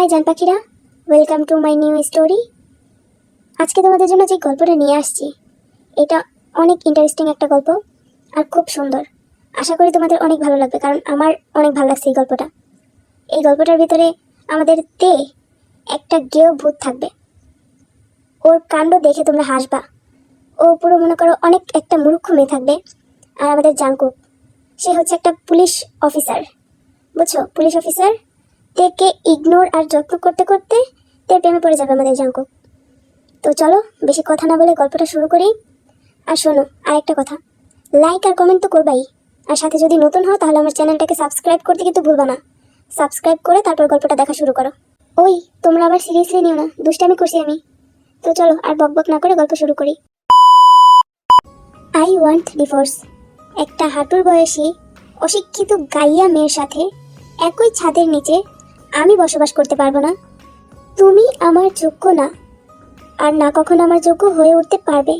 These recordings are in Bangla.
হাই জান পাখিরা, welcome to my new story. আজকে তোমাদের জন্য যে গল্পটা নিয়ে আসছি এটা অনেক ইন্টারেস্টিং একটা গল্প আর খুব সুন্দর। আশা করি তোমাদের অনেক ভালো লাগবে, কারণ আমার অনেক ভালো লাগছে এই গল্পটা। এই গল্পটার ভিতরে আমাদের একটা গেও ভূত থাকবে। ওর কাণ্ড দেখে তোমরা হাসবা। ও পুরো মনে করো অনেক একটা মূর্খ মেয়ে থাকবে। আর আমাদের জাঙ্কুক, সে হচ্ছে একটা পুলিশ অফিসার, বুঝছো, পুলিশ অফিসার। তেকে ইগনোর আর যত্ন করতে করতে তের প্রেমে পড়ে যাবে আমাদের জাঙ্কুক। তো চলো বেশি কথা না বলে গল্পটা শুরু করি। আর শোনো, আর একটা কথা, লাইক আর কমেন্ট তো করবাই, আর সাথে যদি নতুন হও তাহলে আমার চ্যানেলটাকে সাবস্ক্রাইব করতে কিন্তু ভুলবা না। সাবস্ক্রাইব করে তারপর গল্পটা দেখা শুরু করো। ওই তোমরা আবার সিরিয়াসলি নিও না, দুষ্টামি করছি আমি। তো চলো আর বকবক না করে গল্প শুরু করি। I want divorce. একটা হাঁটুর বয়সী অশিক্ষিত গাইয়া মেয়ের সাথে একই ছাদের নিচে আমি বসবাস করতে পারবো না। তুমি আমার যোগ্য না, আর না কখনো আমার যোগ্য হয়ে উঠতে পারবে।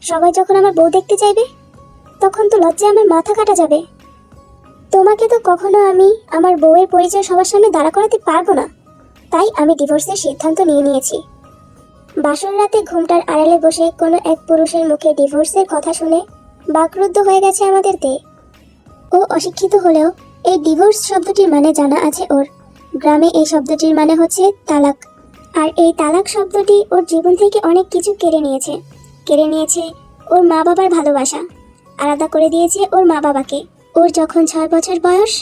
সবাই যখন আমার বউ দেখতে চাইবে তখন তো লজ্জায় আমার মাথা কাটা যাবে। তোমাকে তো কখনো আমি আমার বউয়ের পরিচয় সবার সামনে দাঁড়া করাতে পারবো না। তাই আমি ডিভোর্সের সিদ্ধান্ত নিয়েছি। বাসর রাতে ঘুমটার আড়ালে বসে কোনো এক পুরুষের মুখে ডিভোর্সের কথা শুনে বাকরুদ্ধ হয়ে গেছে আমাদের দেহ। ও অশিক্ষিত হলেও এই ডিভোর্স শব্দটির মানে জানা আছে ওর। গ্রামে এই শব্দটির মানে হচ্ছে তালাক। আর এই তালাক শব্দটি ওর জীবন থেকে অনেক কিছু কেড়ে নিয়েছে ওর মা বাবার ভালোবাসা, আলাদা করে দিয়েছে ওর মা বাবাকে। ওর যখন 6 বছর বয়স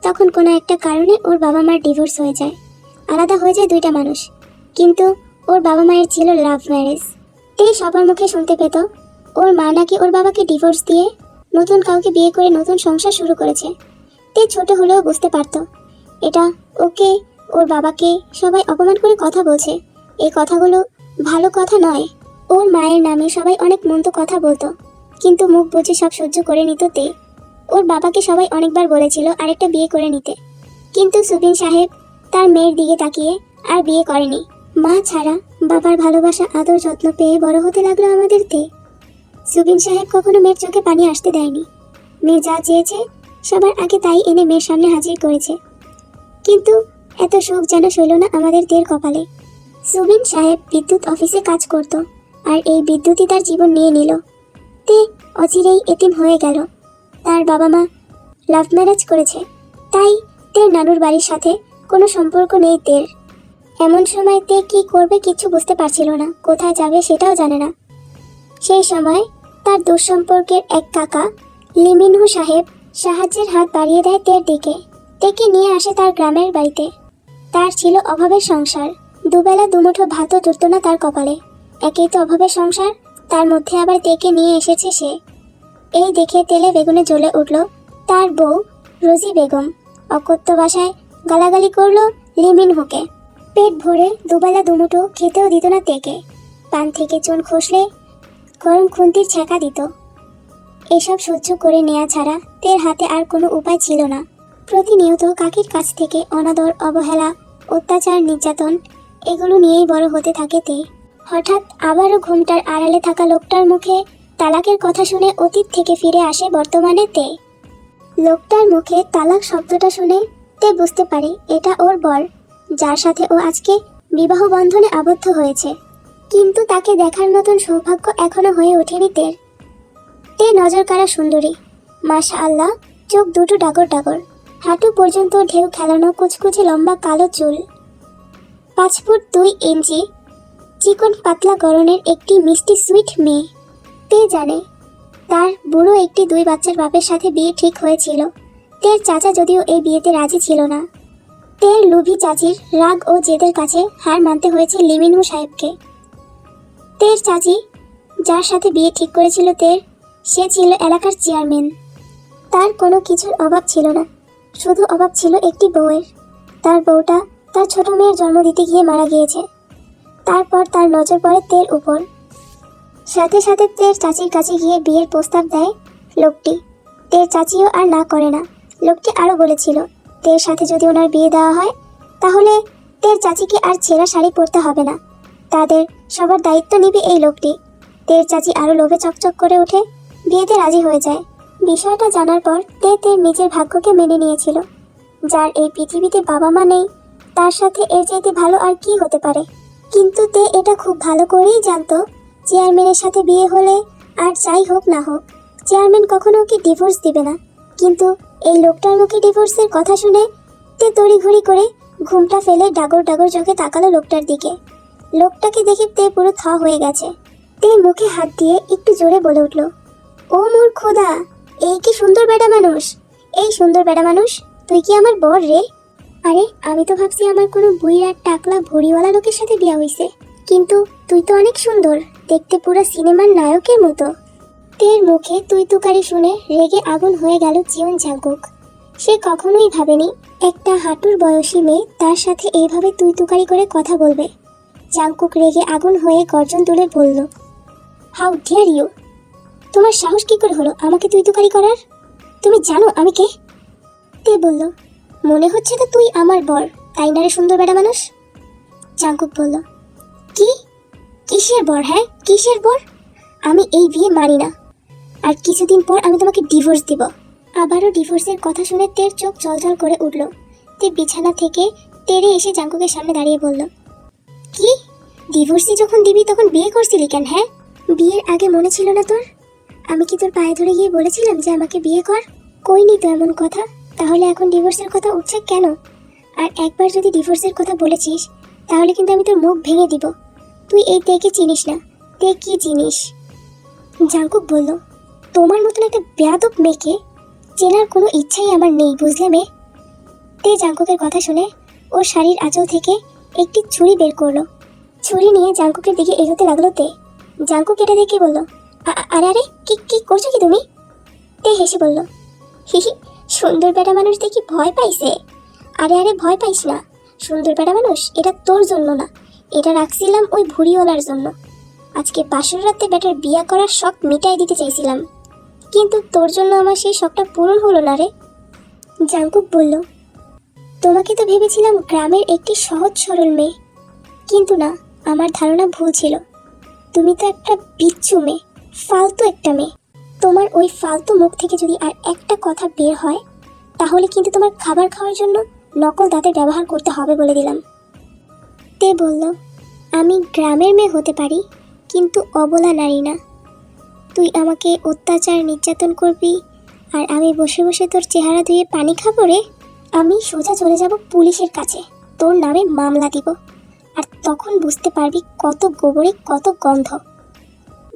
তখন কোনো একটা কারণে ওর বাবা মার ডিভোর্স হয়ে যায়, আলাদা হয়ে যায় দুইটা মানুষ। কিন্তু ওর বাবা মায়ের ছিল লাভ ম্যারেজ। এই সবার মুখে শুনতে পেত ওর মা নাকি ওর বাবাকে ডিভোর্স দিয়ে নতুন কাউকে বিয়ে করে নতুন সংসার শুরু করেছে। তে ছোট হলেও বুঝতে পারতো এটা ওকে, ওর বাবাকে সবাই অপমান করে কথা বলছে। এই কথাগুলো ভালো কথা নয়। ওর মায়ের নামে সবাই অনেক মন্দ কথা বলতো, কিন্তু মুখ বুজে সব সহ্য করে নিত তে। ওর বাবাকে সবাই অনেকবার বলেছিল আরেকটা বিয়ে করে নিতে, কিন্তু সুবিন সাহেব তার মেয়ের দিকে তাকিয়ে আর বিয়ে করেনি। মা ছাড়া বাবার ভালোবাসা আদর যত্ন পেয়ে বড় হতে লাগলো আমাদের তে। সুবিন সাহেব কখনো মেয়ের চোখে পানি আসতে দেয়নি। মেয়ে যা চেয়েছে সবার আগে তাই এনে মেয়ের সামনে হাজির করেছে। কিন্তু এত সুখ যেন সইল না আমাদের দের কপালে। সুবিন সাহেব বিদ্যুৎ অফিসে কাজ করত, আর এই বিদ্যুৎই তার জীবন নিয়ে নিল। তে অচিরেই এতিম হয়ে গেল। তার বাবা মা লাভ ম্যারেজ করেছে, তাই তের নানুর বাড়ির সাথে কোনো সম্পর্ক নেই তের। এমন সময় তে কি করবে কিছু বুঝতে পারছিল না, কোথায় যাবে সেটাও জানে না। সেই সময় তার দুঃসম্পর্কের এক কাকা লিমিনহু সাহেব সাহায্যের হাত বাড়িয়ে দেয় তের দিকে। তেকে নিয়ে আসে তার গ্রামের বাড়িতে। তার ছিল অভাবের সংসার, দুবেলা দুমুঠো ভাতও জুটত না তার কপালে। একেই তো অভাবের সংসার, তার মধ্যে আবার তেকে নিয়ে এসেছে সে। এই দেখে তেলে বেগুনে জ্বলে উঠল তার বউ রোজি বেগম। অকথ্য ভাষায় গালাগালি করলো লিমিনহুকে। পেট ভরে দুবেলা দুমুঠো খেতেও দিত না তেকে। পান থেকে চুন খসলে গরম খুন্তির ছ্যাঁকা দিত। এসব সহ্য করে নেওয়া ছাড়া তের হাতে আর কোনো উপায় ছিল না। প্রতিনিয়ত কাকির কাছ থেকে অনাদর, অবহেলা, অত্যাচার, নির্যাতন এগুলো নিয়েই বড় হতে থাকে তে। হঠাৎ আবারও ঘুমটার আড়ালে থাকা লোকটার মুখে তালাকের কথা শুনে অতীত থেকে ফিরে আসে বর্তমানে তে। লোকটার মুখে তালাক শব্দটা শুনে তে বুঝতে পারে এটা ওর বর, যার সাথে ও আজকে বিবাহ বন্ধনে আবদ্ধ হয়েছে। কিন্তু তাকে দেখার মতন সৌভাগ্য এখনো হয়ে ওঠেনি তের। তে নজর কাড়া সুন্দরী, মাশাআল্লাহ, চোখ দুটো ডাগর ডাগর, হাঁটু পর্যন্ত ঢেউ খেলানো কুচকুচে লম্বা কালো চুল, 5 ফুট 2 ইঞ্চি চিকন পাতলা গড়নের একটি মিষ্টি সুইট মেয়ে। তে জানে তার বুড়ো একটি 2 বাচ্চার বাপের সাথে বিয়ে ঠিক হয়েছিল। তের চাচা যদিও এই বিয়েতে রাজি ছিল না। তের লোভী চাচির রাগ ও জেদের কাছে হার মানতে হয়েছে লিমিনহু সাহেবকে। তের চাচি যার সাথে বিয়ে ঠিক করেছিল তের, সে ছিল এলাকার চেয়ারম্যান। তার কোনো কিছুর অভাব ছিল না, শুধু অভাব ছিল একটি বউয়ের। তার বউটা তার ছোট মেয়ের জন্ম দিতে গিয়ে মারা গিয়েছে। তারপর তার নজর পড়ে তের উপর। সাথে সাথে তের চাচির কাছে গিয়ে বিয়ের প্রস্তাব দেয় লোকটি। তের চাচিও আর না করে না। লোকটি আরও বলেছিল তের সাথে যদি ওনার বিয়ে দেওয়া হয় তাহলে তের চাচিকে আর ছেঁড়া শাড়ি পরতে হবে না, তাদের সবার দায়িত্ব নিবে এই লোকটি। তের চাচি আরও লোভে চকচক করে উঠে বিয়েতে রাজি হয়ে যায়। বিষয়টা জানার পর তের নিজের ভাগ্যকে মেনে নিয়েছিল। যার এই পৃথিবীতে বাবা মা নেই তার সাথে এর চাইতে ভালো আর কি হতে পারে। কিন্তু তে এটা খুব ভালো করেই জানতো চেয়ারম্যানের সাথে বিয়ে হলে আর যাই হোক না হোক চেয়ারম্যান কখনো ওকে ডিভোর্স দিবে না। কিন্তু এই লোকটার মুখে ডিভোর্সের কথা শুনে তে তড়িঘড়ি করে ঘুমটা ফেলে ডাগর ডাগর চোখে তাকালো লোকটার দিকে। লোকটাকে দেখে তে পুরো থ হয়ে গেছে। তে মুখে হাত দিয়ে একটু জোরে বলে উঠল, ও মোর খোদা, এই কি সুন্দর বেটা মানুষ! এই সুন্দর বেটা মানুষ, তুই কি আমার বর রে? আরে আমি তো ভাবছি আমার কোনো বুইড়ার টাকলা ভুড়িওয়ালা লোকের সাথে বিয়ে হইছে, কিন্তু তুই তো অনেক সুন্দর, দেখতে পুরো সিনেমার নায়কের মতো। তের মুখে তুই তুকারি শুনে রেগে আগুন হয়ে গেল জিয়ন জাংকুক। সে কখনোই ভাবেনি একটা হাঁটুর বয়সী মেয়ে তার সাথে এইভাবে তুই তুকারি করে কথা বলবে। জাংকুক রেগে আগুন হয়ে গর্জন তুলে বলল, হাউ ডিয়ার ইউ! তোমার সাহস কি করে হলো আমাকে তুই তুকারি করার? তুমি জানো আমি কে? তে বলল, মনে হচ্ছে তো তুই আমার বর, তাই না রে সুন্দর বেটা মানুষ? জাংকুক বলল, কি? কিসের বর? হ্যাঁ কিসের বর? আমি এই বিয়ে মানি না, আর কিছুদিন পর আমি তোমাকে ডিভোর্স দিব। আবারও ডিভোর্সের কথা শুনে তের চোখ জলজল করে উঠল। তে বিছানা থেকে তেরে এসে জাংকুকের সামনে দাঁড়িয়ে বলল, কি? ডিভোর্সই যখন দিবি তখন বিয়ে করছিলি কেন? হ্যাঁ, বিয়ের আগে মনে ছিল না তোর? আমি কি তোর পায়ে ধরে গিয়ে বলেছিলাম যে আমাকে বিয়ে কর? কইনি তো এমন কথা, তাহলে এখন ডিভোর্সের কথা উঠছে কেন? আর একবার যদি ডিভোর্সের কথা বলেছিস তাহলে কিন্তু আমি তোর মুখ ভেঙে দিব। তুই এই তেকে চিনিস না। তে কি জিনিস? জাংকুক বলল, তোমার মতন একটা বেয়াদব মেয়েকে চেনার কোনো ইচ্ছাই আমার নেই, বুঝলে মেয়ে? তে জাংকুকের কথা শুনে ওর শাড়ির আঁচল থেকে একটি ছুরি বের করলো। ছুরি নিয়ে জাংকুকের দিকে এগোতে লাগলো তে। জাংকুক এটা দেখে বলল, আরে আরে, কি কি করছো কি তুমি? তে হেসে বলল, হিহি, সুন্দর বেটা মানুষ দেখি ভয় পাইছে। আরে আরে, ভয় পাইস না, সুন্দর বেটা মানুষ এটা তোর জন্য না, এটা রাখছিলাম ওই ভুড়িওয়ালার জন্য। আজকে বাসর রাতে বেটার বিয়া করার শখ মিটাই দিতে চাইছিলাম, কিন্তু তোর জন্য আমার সেই শখটা পূরণ হলো না রে। জাংকুক বলল, তোমাকে তো ভেবেছিলাম গ্রামের একটি সহজ সরল মেয়ে, কিন্তু না, আমার ধারণা ভুল ছিল। তুমি তো একটা বিচ্ছু মেয়ে, ফালতু একটা মেয়ে। তোমার ওই ফালতু মুখ থেকে যদি আর একটা কথা বের হয় তাহলে কিন্তু তোমার খাবার খাওয়ার জন্য নকল দাঁতের ব্যবহার করতে হবে বলে দিলাম। তে বলল, আমি গ্রামের মেয়ে হতে পারি, কিন্তু অবলা নারী না। তুই আমাকে অত্যাচার নির্যাতন করবি আর আমি বসে বসে তোর চেহারা ধুয়ে পানি খাবো রে? আমি সোজা চলে যাব পুলিশের কাছে, তোর নামে মামলা দিব, আর তখন বুঝতে পারবি কত গোবরে কত গন্ধ।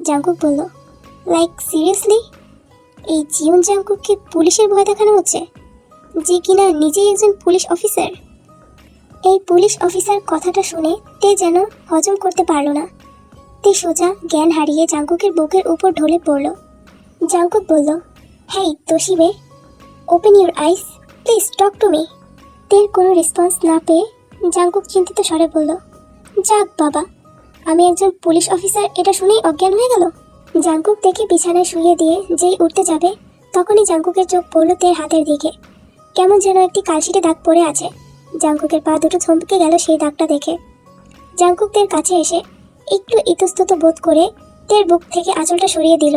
জাংকুক বলল, লাইক সিরিয়াসলি? এই জিয়ন জাংকুককে পুলিশের ভয় দেখানো হচ্ছে, যে কিনা নিজেই একজন পুলিশ অফিসার? এই পুলিশ অফিসার কথাটা শুনে তে যেন হজম করতে পারল না। তে সোজা জ্ঞান হারিয়ে জাংকুকের বুকের উপর ঢলে পড়ল। জাংকুক বলল, হেই তোশিবে, open your eyes, please talk to me. তের কোনো রেসপন্স না পেয়ে জাংকুক চিন্তিত স্বরে বলল, যাক বাবা, আমি একজন পুলিশ অফিসার এটা শুনেই অজ্ঞান হয়ে গেল। জাংকুক দেখে বিছানায় শুয়ে দিয়ে যেই উঠতে যাবে তখনই জাংকুকের চোখ পড়ল তের হাতের দিকে। কেমন যেন একটি কালশিটে দাগ পড়ে আছে। জাংকুকের পা দুটো থমকে গেল সেই দাগটা দেখে। জাংকুক তের কাছে এসে একটু ইতস্তত বোধ করে তের বুক থেকে আঁচলটা সরিয়ে দিল।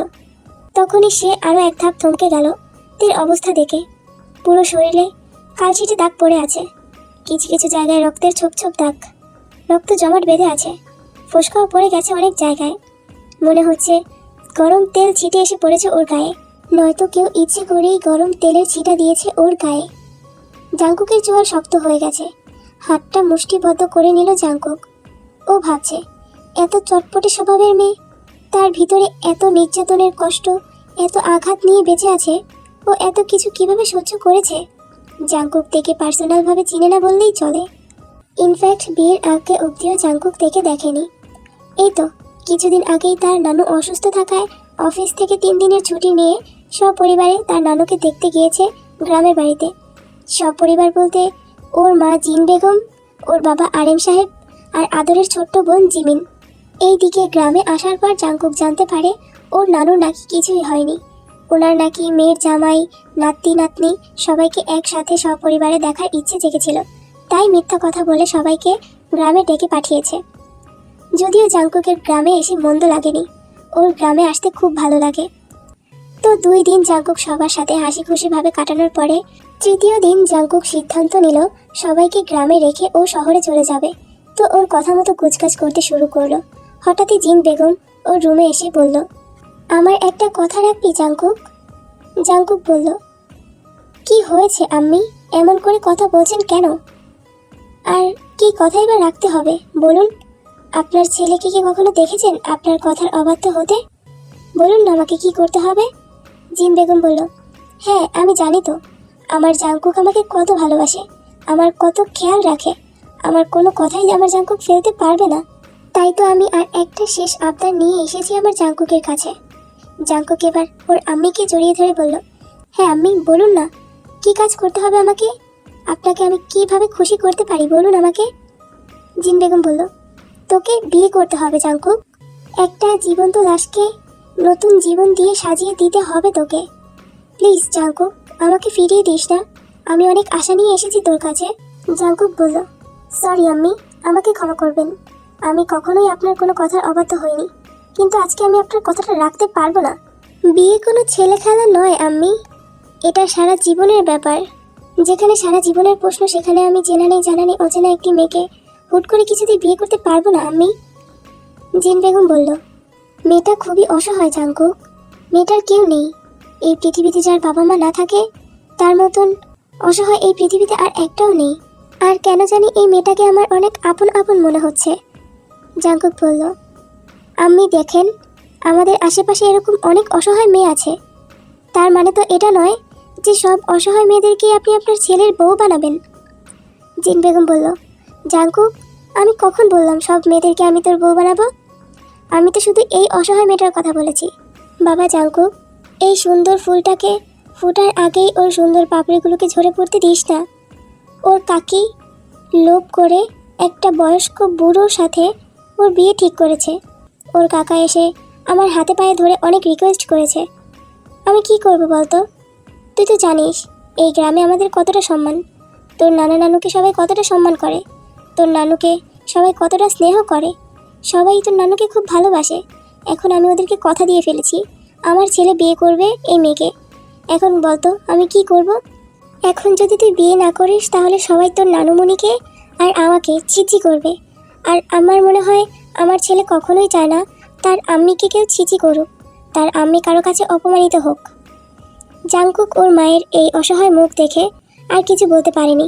তখনই সে আরও এক ধাপ থমকে গেল তের অবস্থা দেখে। পুরো শরীরে কালশিটে দাগ পড়ে আছে, কিছু কিছু জায়গায় রক্তের ছোপ ছোপ দাগ, রক্ত জমাট বেঁধে আছে, ফোসকাও পড়ে গেছে অনেক জায়গায়। মনে হচ্ছে গরম তেল ছিটে এসে পড়েছে ওর গায়ে, নয়তো কেউ ইচ্ছে করেই গরম তেলের ছিটা দিয়েছে ওর গায়ে। জাংকুকের চোয়াল শক্ত হয়ে গেছে, হাতটা মুষ্টিবদ্ধ করে নিল জাংকুক। ও ভাবছে, এত চটপটে স্বভাবের মেয়ে, তার ভিতরে এত নির্যাতনের কষ্ট, এত আঘাত নিয়ে বেঁচে আছে, ও এত কিছু কিভাবে সহ্য করেছে? জাংকুক থেকে পার্সোনালভাবে চিনে না বললেই চলে। ইনফ্যাক্ট বিয়ের আগে অবধিও জাংকুক থেকে দেখেনি। এই তো কিছুদিন আগেই তার নানু অসুস্থ থাকায় অফিস থেকে 3 দিনের ছুটি নিয়ে সপরিবারে তার নানুকে দেখতে গিয়েছে গ্রামের বাড়িতে। সপরিবার বলতে ওর মা জিন বেগম, ওর বাবা আরেম সাহেব আর আদরের ছোট্ট বোন জিমিন। এই দিকে গ্রামে আসার পর জাংকুক জানতে পারে ওর নানুর নাকি কিছুই হয়নি। ওনার নাকি মেয়ের জামাই, নাতি নাতনি সবাইকে একসাথে সপরিবারে দেখার ইচ্ছে জেগেছিল, তাই মিথ্যা কথা বলে সবাইকে গ্রামে ডেকে পাঠিয়েছে। যদিও জাংকুকের গ্রামে এসে মন্দ লাগেনি, ওর গ্রামে আসতে খুব ভালো লাগে। তো 2 দিন জাংকুক সবার সাথে হাসি খুশিভাবে কাটানোর পরে তৃতীয় দিন জাংকুক সিদ্ধান্ত নিল সবাইকে গ্রামে রেখে ও শহরে চলে যাবে। তো ওর কথা মতো কুচকাচ করতে শুরু করলো। হঠাৎই জিন বেগম ওর রুমে এসে বলল, আমার একটা কথা রাখবি জাংকুক? জাংকুক বলল, কি হয়েছে আম্মি, এমন করে কথা বলছেন কেন? আর কি কথাই বা রাখতে হবে বলুন? আপনার ছেলেকে কি কখনো দেখেছেন আপনার কথার অবাধ্য হতে? বলুন না আমাকে কি করতে হবে? জিন বেগম বলল, হ্যাঁ আমি জানি তো, আমার জাংকুক আমাকে কত ভালোবাসে, আমার কত খেয়াল রাখে, আমার কোনো কথাই আমার জাংকুক ফেলতে পারবে না। তাই তো আমি আর একটা শেষ আবদার নিয়ে এসেছি আমার জাংকুকের কাছে। জাংকুক এবার ওর আম্মিকে জড়িয়ে ধরে বলল, হ্যাঁ আম্মি বলুন না, কি কাজ করতে হবে আমাকে? আপনাকে আমি কিভাবে খুশি করতে পারি বলুন আমাকে? জিন বেগম বলল, তোকে বিয়ে করতে হবে জাংকুক। একটা জীবন্ত লাশকে নতুন জীবন দিয়ে সাজিয়ে দিতে হবে তোকে। প্লিজ জাংকুক, আমাকে ফিরিয়ে দিস না, আমি অনেক আশা নিয়ে এসেছি তোর কাছে। জাংকুক বলল, সরি আম্মি, আমাকে ক্ষমা করবেন, আমি কখনোই আপনার কোনো কথার অবাধ্য হইনি, কিন্তু আজকে আমি আপনার কথাটা রাখতে পারবো না। বিয়ে কোনো ছেলে খেলা নয় আম্মি, এটা সারা জীবনের ব্যাপার। যেখানে সারা জীবনের প্রশ্ন, সেখানে আমি জানা নেই অচেনা একটি মেয়েকে হুট করে কিছুতেই বিয়ে করতে পারবো না আম্মি। জিন বেগম বলল, মেয়েটা খুবই অসহায় জাংকুক, মেয়েটার কেউ নেই। এই পৃথিবীতে যার বাবা মা না থাকে তার মতন অসহায় এই পৃথিবীতে আর একটাও নেই। আর কেন জানি এই মেয়েটাকে আমার অনেক আপন আপন মনে হচ্ছে। জাংকুক বলল, আম্মি দেখেন, আমাদের আশেপাশে এরকম অনেক অসহায় মেয়ে আছে, তার মানে তো এটা নয় যে সব অসহায় মেয়েদেরকে আপনি আপনার ছেলের বউ বানাবেন। জিন বেগম বলল, জাংকুক, আমি কখন বললাম সব মেয়েদেরকে আমি তোর বউ বানাবো? আমি তো শুধু এই অসহায় মেয়েটার কথা বলেছি। বাবা জাংকুক, এই সুন্দর ফুলটাকে ফোটার আগেই ওর সুন্দর পাপড়িগুলোকে ঝরে পড়তে দিস না। ওর কাকি লোভ করে একটা বয়স্ক বুড়োর সাথে ওর বিয়ে ঠিক করেছে। ওর কাকা এসে আমার হাতে পায়ে ধরে অনেক রিকোয়েস্ট করেছে। আমি কি করব বলতো? তুই তো জানিস এই গ্রামে আমাদের কতটা সম্মান, তোর নানা নানুকে সবাই কতটা সম্মান করে, তোর নানুকে সবাই কতটা স্নেহ করে, সবাই তোর নানুকে খুব ভালোবাসে। এখন আমি ওদেরকে কথা দিয়ে ফেলেছি আমার ছেলে বিয়ে করবে এই মেয়েকে। এখন বলতো আমি কি করব? এখন যদি তুই বিয়ে না করিস তাহলে সবাই তোর নানুমণিকে আর আমাকে ছিচি করবে। আর আমার মনে হয় আমার ছেলে কখনোই চায় না তার আম্মিকে কেউ ছিচি করুক, তার আম্মি কারো কাছে অপমানিত হোক। জাংকুক ওর মায়ের এই অসহায় মুখ দেখে আর কিছু বলতে পারেনি।